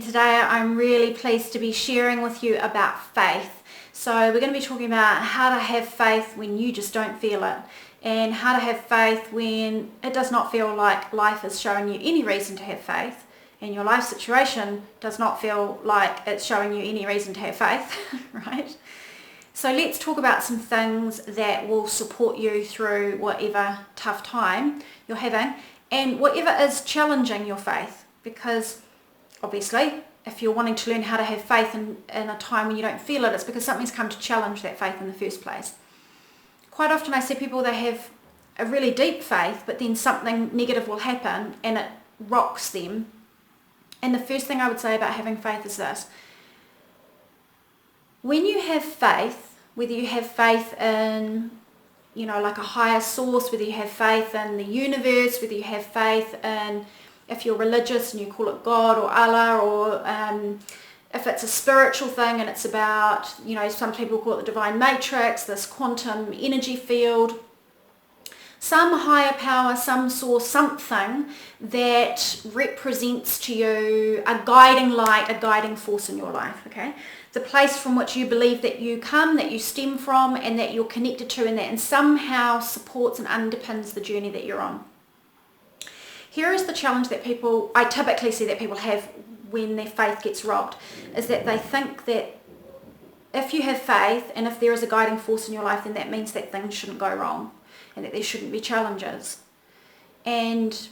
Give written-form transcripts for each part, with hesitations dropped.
Today I'm really pleased to be sharing with you about faith. So we're going to be talking about how to have faith when you just don't feel it, and how to have faith when it does not feel like life is showing you any reason to have faith, and your life situation does not feel like it's showing you any reason to have faith, right? So let's talk about some things that will support you through whatever tough time you're having and whatever is challenging your faith, because obviously, if you're wanting to learn how to have faith in a time when you don't feel it, it's because something's come to challenge that faith in the first place. Quite often I see people, they have a really deep faith, but then something negative will happen and it rocks them. And the first thing I would say about having faith is this. When you have faith, whether you have faith in, like a higher source, whether you have faith in the universe, whether you have faith in, if you're religious and you call it God or Allah, or if it's a spiritual thing and it's about, some people call it the divine matrix, this quantum energy field, some higher power, some source, something that represents to you a guiding light, a guiding force in your life, okay? The place from which you believe that you come, that you stem from, and that you're connected to, and somehow supports and underpins the journey that you're on. Here is the challenge that I typically see that people have when their faith gets robbed, is that they think that if you have faith and if there is a guiding force in your life, then that means that things shouldn't go wrong and that there shouldn't be challenges. And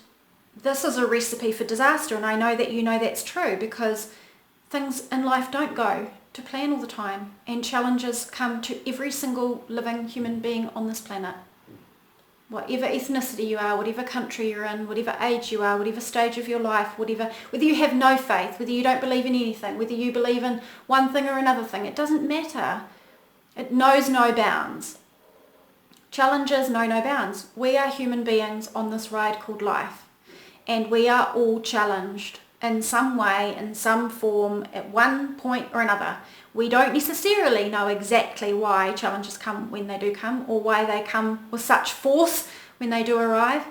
this is a recipe for disaster, and I know that you know that's true, because things in life don't go to plan all the time, and challenges come to every single living human being on this planet. Whatever ethnicity you are, whatever country you're in, whatever age you are, whatever stage of your life, whether you have no faith, whether you don't believe in anything, whether you believe in one thing or another thing, it doesn't matter. It knows no bounds. Challenges know no bounds. We are human beings on this ride called life, and we are all challenged in some way, in some form, at one point or another. We don't necessarily know exactly why challenges come when they do come, or why they come with such force when they do arrive.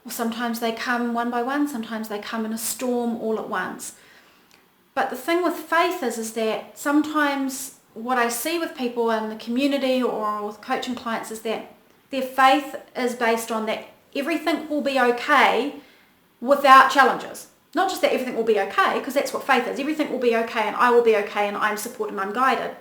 Or sometimes they come one by one, sometimes they come in a storm all at once. But the thing with faith is that sometimes what I see with people in the community or with coaching clients is that their faith is based on that everything will be okay without challenges. Not just that everything will be okay, because that's what faith is. Everything will be okay and I will be okay and I'm supported and I'm guided.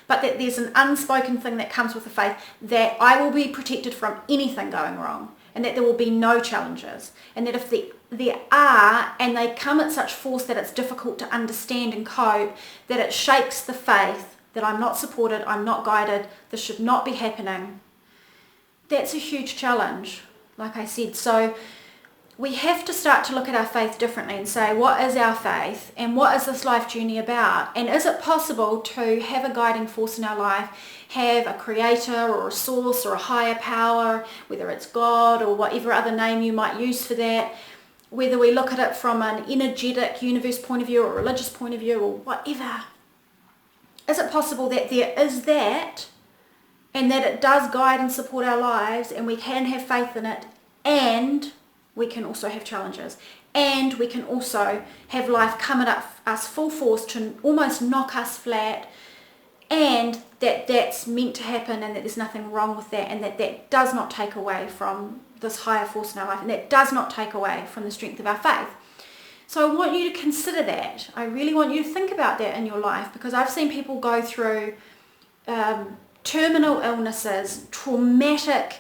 But that there's an unspoken thing that comes with the faith, that I will be protected from anything going wrong, and that there will be no challenges. And that if there are, and they come at such force that it's difficult to understand and cope, that it shakes the faith, that I'm not supported, I'm not guided, this should not be happening. That's a huge challenge, like I said. So we have to start to look at our faith differently and say, what is our faith and what is this life journey about? And is it possible to have a guiding force in our life, have a creator or a source or a higher power, whether it's God or whatever other name you might use for that, whether we look at it from an energetic universe point of view or a religious point of view or whatever. Is it possible that there is that, and that it does guide and support our lives, and we can have faith in it, and we can also have challenges, and we can also have life come at us full force to almost knock us flat, and that's meant to happen, and that there's nothing wrong with that, and that does not take away from this higher force in our life, and that does not take away from the strength of our faith. So I want you to consider that. I really want you to think about that in your life, because I've seen people go through terminal illnesses, traumatic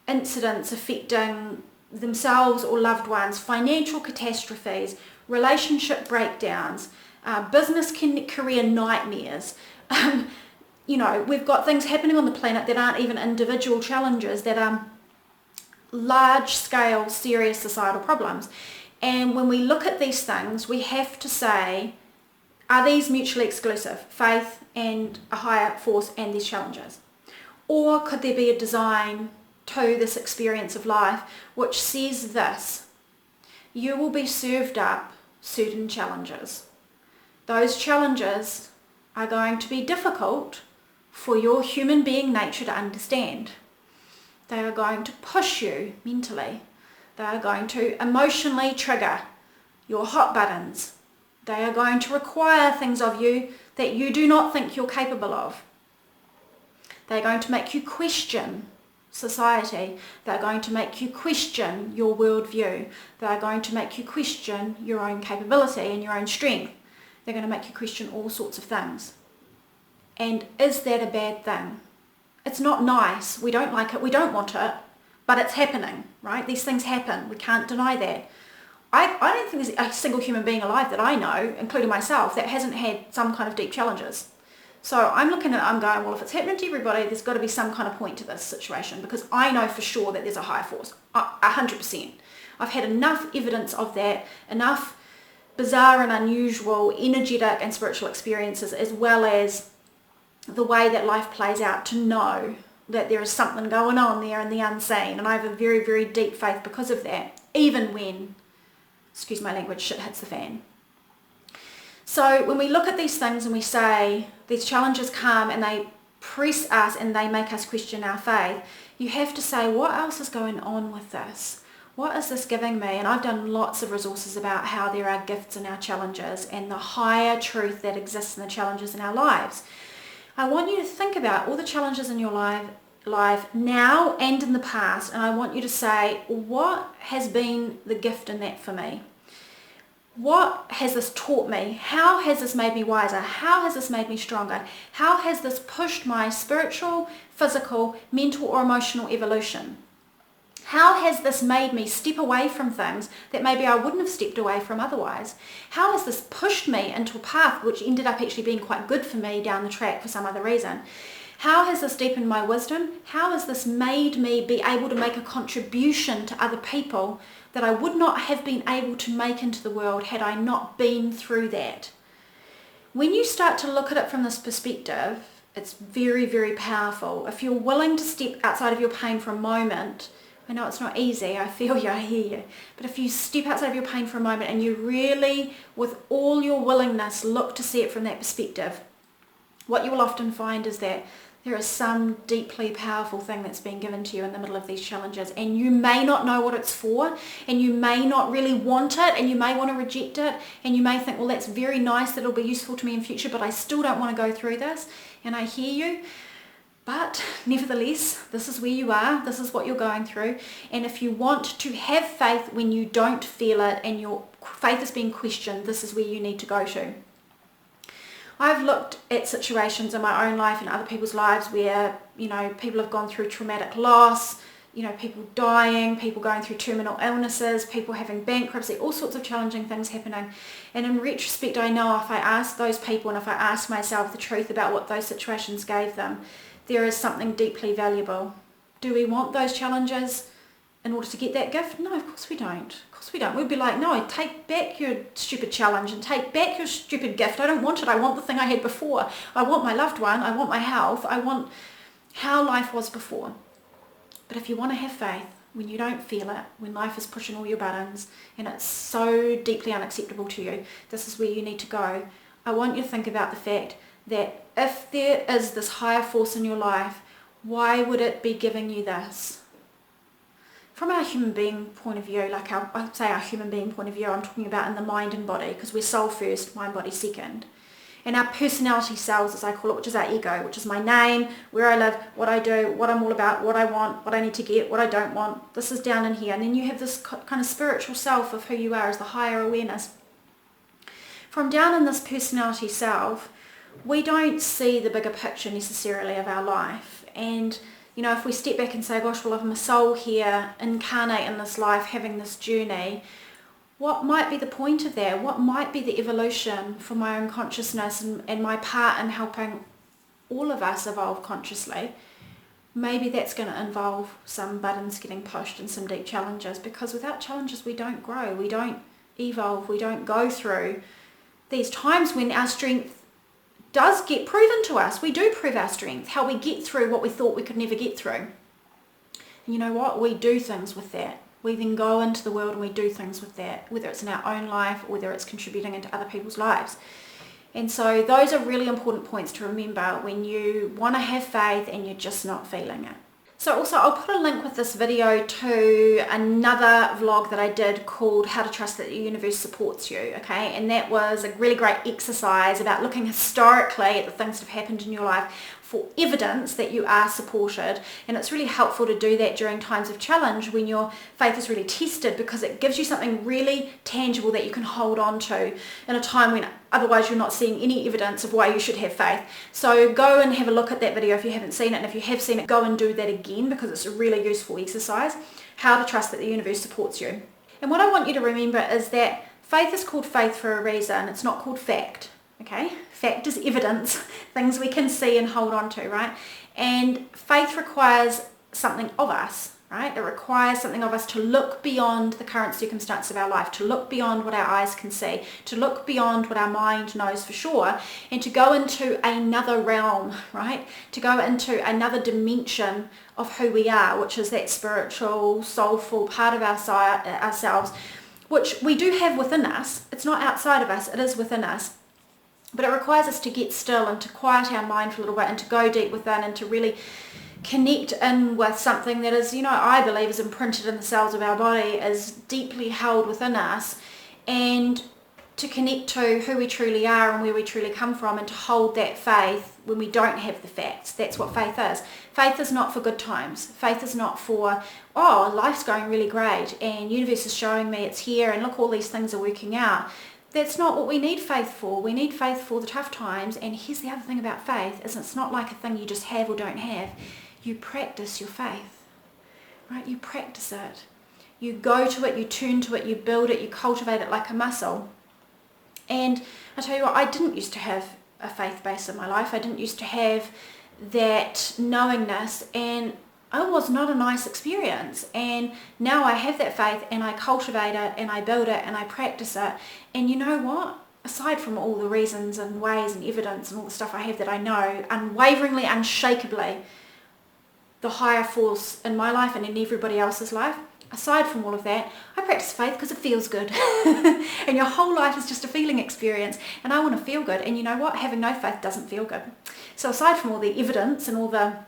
incidents affecting themselves or loved ones, financial catastrophes, relationship breakdowns, business career nightmares. We've got things happening on the planet that aren't even individual challenges, that are large-scale, serious societal problems. And when we look at these things, we have to say, are these mutually exclusive, faith and a higher force and these challenges? Or could there be a design to this experience of life which says this: you will be served up certain challenges. Those challenges are going to be difficult for your human being nature to understand. They are going to push you mentally. They are going to emotionally trigger your hot buttons. They are going to require things of you that you do not think you're capable of. They're going to make you question society. They're going to make you question your worldview. They're going to make you question your own capability and your own strength. They're going to make you question all sorts of things. And is that a bad thing? It's not nice. We don't like it. We don't want it. But it's happening, right? These things happen. We can't deny that. I don't think there's a single human being alive that I know, including myself, that hasn't had some kind of deep challenges. So I'm looking at it, I'm going, well, if it's happening to everybody, there's got to be some kind of point to this situation, because I know for sure that there's a higher force, 100%. I've had enough evidence of that, enough bizarre and unusual, energetic and spiritual experiences, as well as the way that life plays out, to know that there is something going on there in the unseen. And I have a very, very deep faith because of that, even when, excuse my language, shit hits the fan. So when we look at these things and we say these challenges come and they press us and they make us question our faith, you have to say, what else is going on with this? What is this giving me? And I've done lots of resources about how there are gifts in our challenges and the higher truth that exists in the challenges in our lives. I want you to think about all the challenges in your life now and in the past, and I want you to say, what has been the gift in that for me? What has this taught me? How has this made me wiser? How has this made me stronger? How has this pushed my spiritual, physical, mental or emotional evolution? How has this made me step away from things that maybe I wouldn't have stepped away from otherwise? How has this pushed me into a path which ended up actually being quite good for me down the track for some other reason? How has this deepened my wisdom? How has this made me be able to make a contribution to other people that I would not have been able to make into the world had I not been through that? When you start to look at it from this perspective, it's very, very powerful. If you're willing to step outside of your pain for a moment, I know it's not easy, I feel you, I hear you, but if you step outside of your pain for a moment and you really, with all your willingness, look to see it from that perspective, what you will often find is that there is some deeply powerful thing that's been given to you in the middle of these challenges, and you may not know what it's for, and you may not really want it, and you may want to reject it, and you may think, well, that's very nice, that'll be useful to me in future, but I still don't want to go through this. And I hear you, but nevertheless, this is where you are, this is what you're going through. And if you want to have faith when you don't feel it and your faith is being questioned, this is where you need to go to. I've looked at situations in my own life and other people's lives where, people have gone through traumatic loss, people dying, people going through terminal illnesses, people having bankruptcy, all sorts of challenging things happening. And in retrospect, I know if I ask those people and if I ask myself the truth about what those situations gave them, there is something deeply valuable. Do we want those challenges in order to get that gift? No, of course we don't. Of course we don't. We'd be like, no, take back your stupid challenge and take back your stupid gift. I don't want it. I want the thing I had before. I want my loved one. I want my health. I want how life was before. But if you want to have faith, when you don't feel it, when life is pushing all your buttons and it's so deeply unacceptable to you, this is where you need to go. I want you to think about the fact that if there is this higher force in your life, why would it be giving you this? From our human being point of view, our human being point of view, I'm talking about in the mind and body, because we're soul first, mind, body second. And our personality cells, as I call it, which is our ego, which is my name, where I live, what I do, what I'm all about, what I want, what I need to get, what I don't want. This is down in here. And then you have this kind of spiritual self of who you are as the higher awareness. From down in this personality self, we don't see the bigger picture necessarily of our life. And if we step back and say, gosh, well, if I'm a soul here, incarnate in this life, having this journey, what might be the point of that? What might be the evolution for my own consciousness and my part in helping all of us evolve consciously? Maybe that's going to involve some buttons getting pushed and some deep challenges, because without challenges we don't grow, we don't evolve, we don't go through these times when our strength does get proven to us. We do prove our strength, how we get through what we thought we could never get through. And you know what? We do things with that. We then go into the world and we do things with that, whether it's in our own life, or whether it's contributing into other people's lives. And so those are really important points to remember when you want to have faith and you're just not feeling it. So also I'll put a link with this video to another vlog that I did called How to Trust That the Universe Supports You, okay? And that was a really great exercise about looking historically at the things that have happened in your life for evidence that you are supported. And it's really helpful to do that during times of challenge when your faith is really tested, because it gives you something really tangible that you can hold on to in a time when otherwise you're not seeing any evidence of why you should have faith. So go and have a look at that video if you haven't seen it, and if you have seen it, go and do that again, because it's a really useful exercise. How to trust that the universe supports you. And what I want you to remember is that faith is called faith for a reason. It's not called fact. Okay, fact is evidence, things we can see and hold on to, right? And faith requires something of us, right? It requires something of us to look beyond the current circumstance of our life, to look beyond what our eyes can see, to look beyond what our mind knows for sure, and to go into another realm, right? To go into another dimension of who we are, which is that spiritual, soulful part of ourselves, which we do have within us. It's not outside of us, it is within us. But it requires us to get still and to quiet our mind for a little bit and to go deep within and to really connect in with something that is, I believe is imprinted in the cells of our body, is deeply held within us, and to connect to who we truly are and where we truly come from, and to hold that faith when we don't have the facts. That's what faith is. Faith is not for good times. Faith is not for, life's going really great and universe is showing me it's here and look, all these things are working out. That's not what we need faith for. We need faith for the tough times. And here's the other thing about faith, is it's not like a thing you just have or don't have. You practice your faith, right? You practice it. You go to it, you turn to it, you build it, you cultivate it like a muscle. And I tell you what, I didn't used to have a faith base in my life. I didn't used to have that knowingness, and it was not a nice experience. And now I have that faith and I cultivate it and I build it and I practice it. And you know what? Aside from all the reasons and ways and evidence and all the stuff I have that I know unwaveringly, unshakably, the higher force in my life and in everybody else's life, aside from all of that, I practice faith because it feels good. And your whole life is just a feeling experience, and I want to feel good. And you know what? Having no faith doesn't feel good. So aside from all the evidence and all the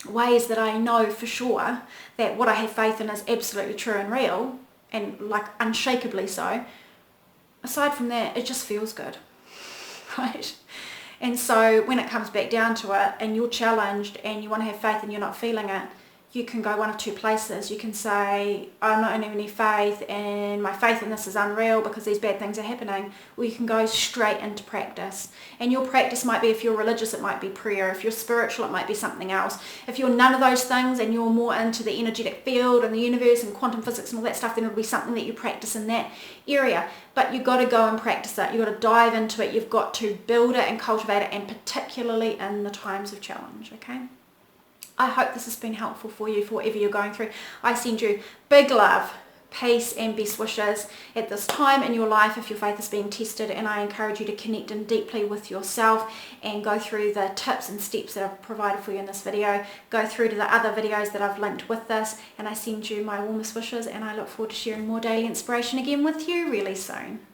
ways that I know for sure that what I have faith in is absolutely true and real, and like unshakably so, aside from that, it just feels good, right? And so when it comes back down to it and you're challenged and you want to have faith and you're not feeling it, you can go one of two places. You can say, I'm not in any faith and my faith in this is unreal because these bad things are happening. Or you can go straight into practice. And your practice might be, if you're religious, it might be prayer. If you're spiritual, it might be something else. If you're none of those things and you're more into the energetic field and the universe and quantum physics and all that stuff, then it'll be something that you practice in that area. But you've got to go and practice it. You've got to dive into it. You've got to build it and cultivate it, and particularly in the times of challenge, okay? I hope this has been helpful for you for whatever you're going through. I send you big love, peace and best wishes at this time in your life if your faith is being tested, and I encourage you to connect in deeply with yourself and go through the tips and steps that I've provided for you in this video. Go through to the other videos that I've linked with this, and I send you my warmest wishes, and I look forward to sharing more daily inspiration again with you really soon.